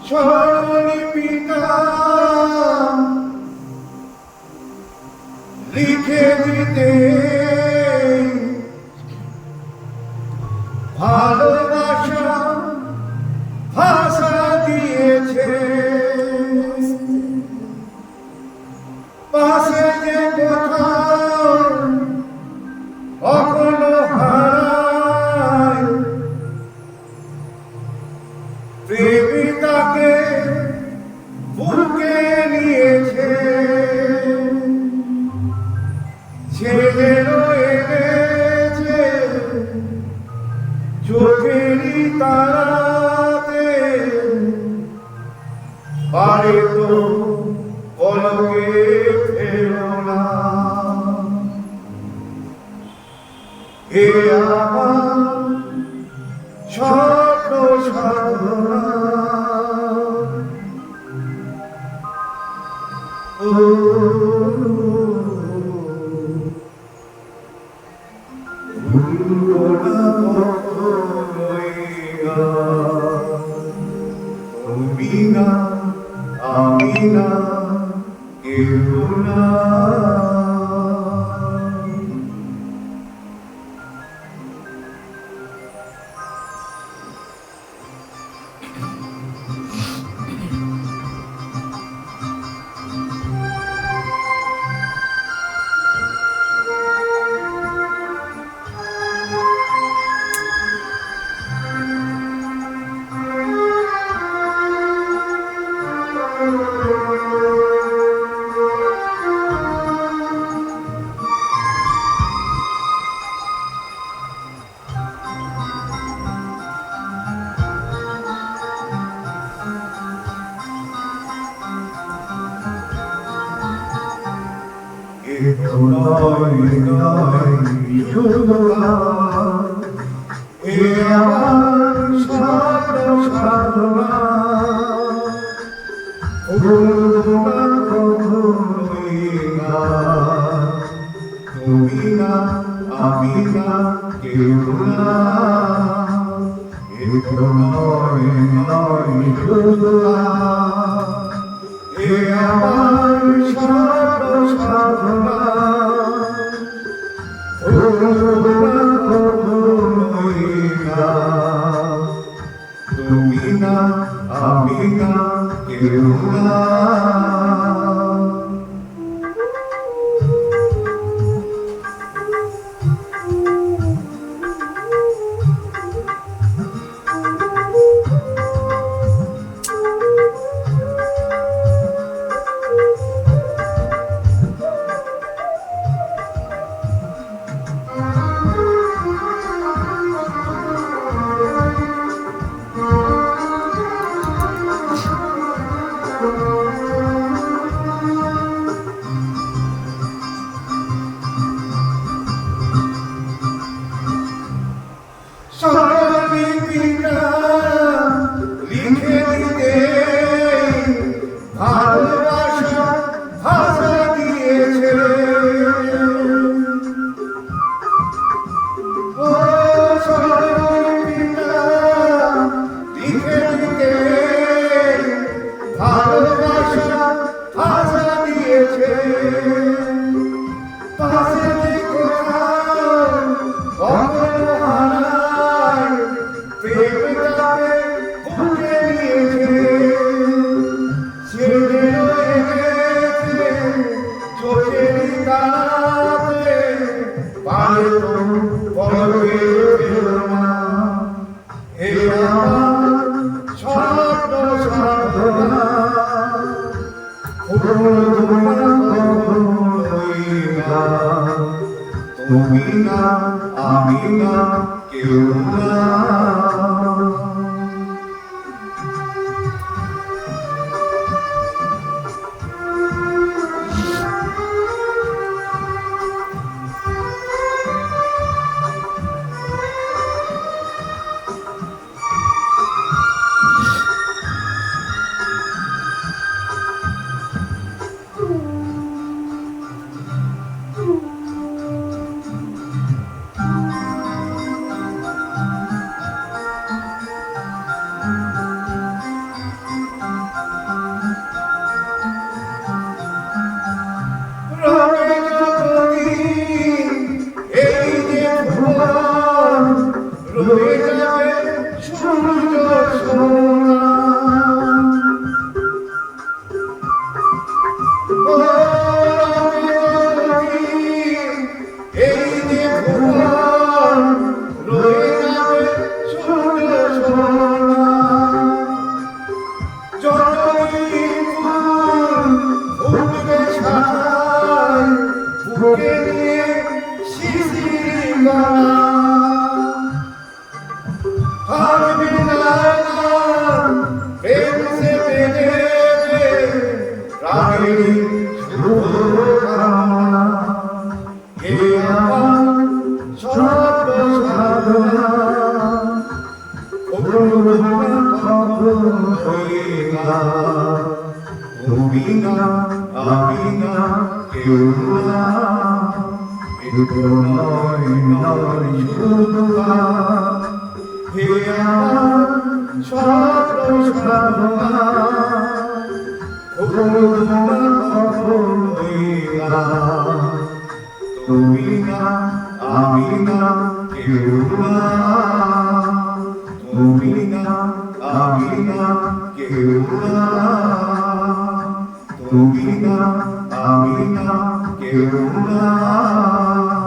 স্বরলিপিটা লিখে দিতে ভালোবাসা ভাষা দিয়েছে পাশে যে কোথাও কখনো হারায় প্রেমিকাকে বুকে নিয়েছে ছেড়ে রয়েছে চোখেরই তারাতে পারে তো পলকে ফেলো না হে আমার স্বপ্ন সাধনা আমি না কেউ না তুমি না আমি না কেউ না আমার স্বপ্ন সাধনা তুমি না আমি না কেউ না স্বরলিপিটা লিখে দিতে ভালোবাসা ভাষা দিয়েছে ও স্বরলিপিটা লিখে দিতে ভালোবাসা ভাষা দিয়েছে পাশে যে কোথাও কখনো হারায় প্রেমিকাকে বুকে নিয়েছে ছেড়ে রয়েছে চোখেরই তারাতে পারে তো পলকে ফেলো না হে আমার স্বপ্ন সাধনা তুমি না আমি না কেউ না এই যে ভুবন রয়ে যাবে ছোট সোনা যতদিন ফুটবে ছায় বুকে নিয়ে শিশির গানা হারবে না প্রেম সে বেঁধে রাগের শুভকামনা হে আমার সব সাধনা তুমি না আমি না কেউ না নয় নয় শুধু হে আমার সব সাধনা তুমি না আমি না কেউ না তুমি না আমি না কেউ না তুমি না আমি না কেউ না